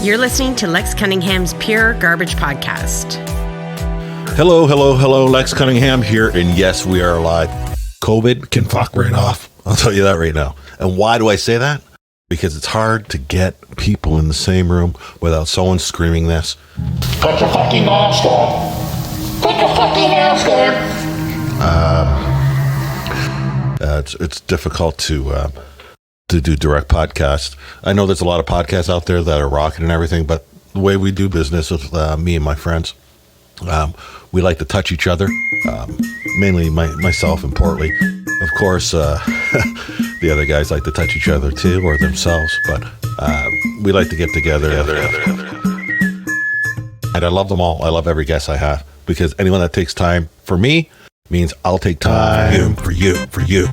You're listening to Lex Cunningham's Pure Garbage Podcast. Hello, Lex Cunningham here, and yes, we are live. COVID can fuck right off. I'll tell you that right now. And why do I say that? Because it's hard to get people in the same room without someone screaming this. Put your fucking mask on. Put your fucking mask on. It's difficult to do direct podcasts. I know there's a lot of podcasts out there that are rocking and everything, but the way we do business with me and my friends, we like to touch each other, mainly myself and Portly. Of course, the other guys like to touch each other too, or themselves, but we like to get together. And I love them all. I love every guest I have, because anyone that takes time for me means I'll take time for you.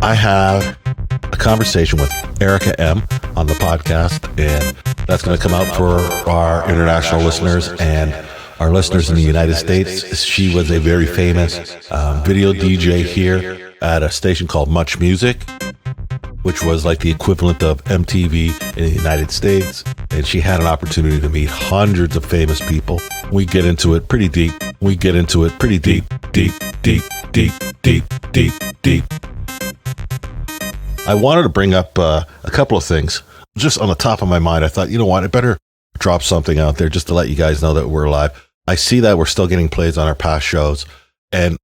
I have a conversation with Erica M on the podcast, and that's going to come out for our international listeners and our listeners in the United States. She was a very famous video DJ here at a station called Much Music, which was like the equivalent of MTV in the United States. And she had an opportunity to meet hundreds of famous people. We get into it pretty deep. Deep. I wanted to bring up a couple of things just on the top of my mind. I thought, you know what, I better drop something out there just to let you guys know that we're live. I see that we're still getting plays on our past shows, and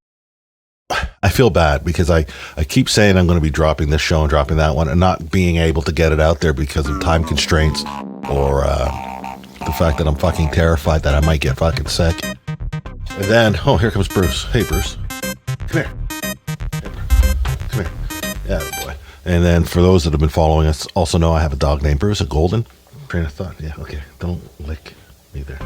I feel bad because I keep saying I'm going to be dropping this show and dropping that one and not being able to get it out there because of time constraints or the fact that I'm fucking terrified that I might get fucking sick. And then, oh, here comes Bruce. Hey, Bruce. Come here. Yeah, boy. And then for those that have been following us also know I have a dog named Bruce, a golden. Train of thought. Yeah, okay. Don't lick me there.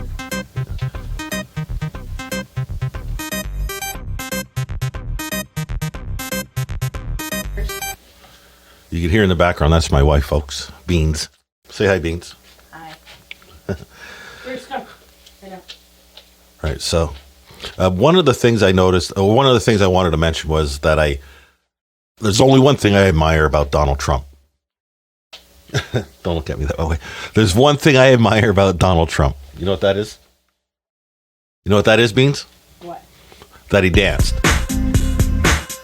You can hear in the background, that's my wife, folks. Beans. Say hi, Beans. Hi. Bruce, come. Right now. Right, so one of the things I noticed, one of the things I wanted to mention was that there's only one thing I admire about Donald Trump. Don't look at me that way. There's one thing I admire about Donald Trump. You know what that is? You know what that is, Beans? What? That he danced.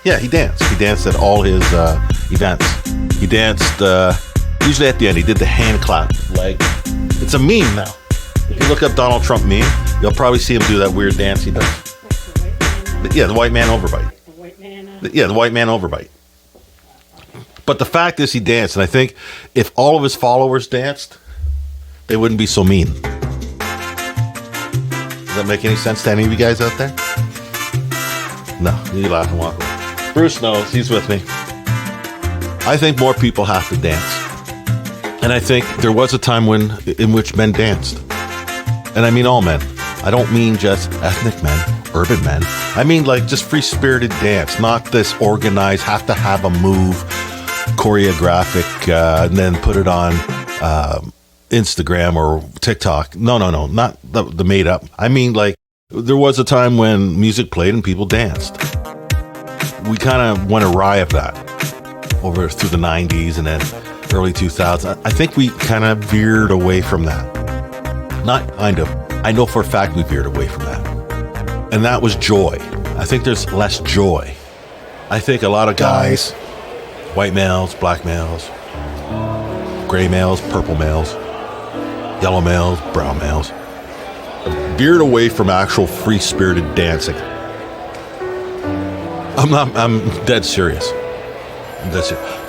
Yeah, he danced. He danced at all his events. He danced, usually at the end, he did the hand clap. Like, it's a meme now. If you look up Donald Trump meme, you'll probably see him do that weird dance he does. The white man overbite. The white man overbite. But the fact is he danced, and I think if all of his followers danced, they wouldn't be so mean. Does that make any sense to any of you guys out there? No, you laugh and walk away. Bruce knows, he's with me. I think more people have to dance. And I think there was a time in which men danced. And I mean all men. I don't mean just ethnic men, urban men. I mean like just free-spirited dance, not this organized, have to have a move, choreographic, and then put it on Instagram or TikTok. No, not the made up. I mean like there was a time when music played and people danced. We kind of went awry of that over through the 90s and then early 2000s. I think we kind of veered away from that. Not kind of. I know for a fact we veered away from that. And that was joy. I think there's less joy. I think a lot of guys, white males, black males, gray males, purple males, yellow males, brown males, veered away from actual free-spirited dancing. I'm dead serious.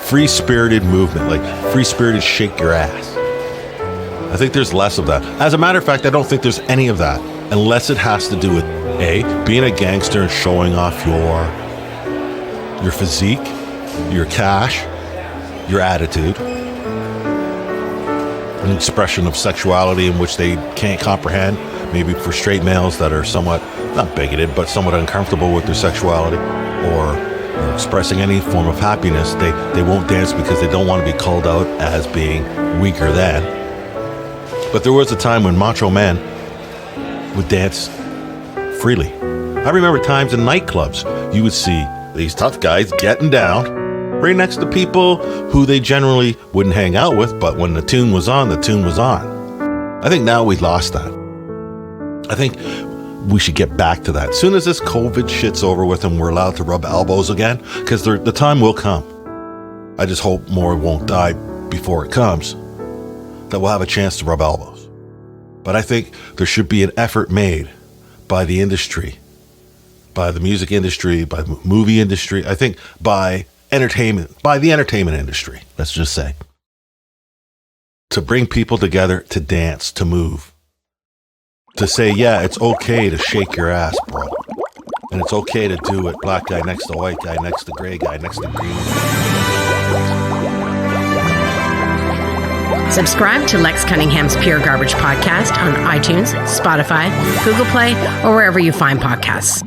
Free-spirited movement, like free-spirited shake your ass. I think there's less of that. As a matter of fact, I don't think there's any of that unless it has to do with being a gangster and showing off your physique, your cash, your attitude, an expression of sexuality in which they can't comprehend, maybe for straight males that are somewhat, not bigoted, but somewhat uncomfortable with their sexuality, or expressing any form of happiness. They won't dance because they don't want to be called out as being weaker than. But there was a time when macho men would dance freely. I remember times in nightclubs, you would see these tough guys getting down right next to people who they generally wouldn't hang out with, but when the tune was on, the tune was on. I think now we lost that. I think we should get back to that. As soon as this COVID shit's over with and we're allowed to rub elbows again, because the time will come. I just hope more won't die before it comes, that we'll have a chance to rub elbows. But I think there should be an effort made by the industry, by the music industry, by the movie industry, I think by the entertainment industry, let's just say, to bring people together to dance, to move, to say, yeah, it's okay to shake your ass, bro. And it's okay to do it. Black guy next to white guy, next to gray guy, next to green guy. Subscribe to Lex Cunningham's Pure Garbage podcast on iTunes, Spotify, Google Play, or wherever you find podcasts.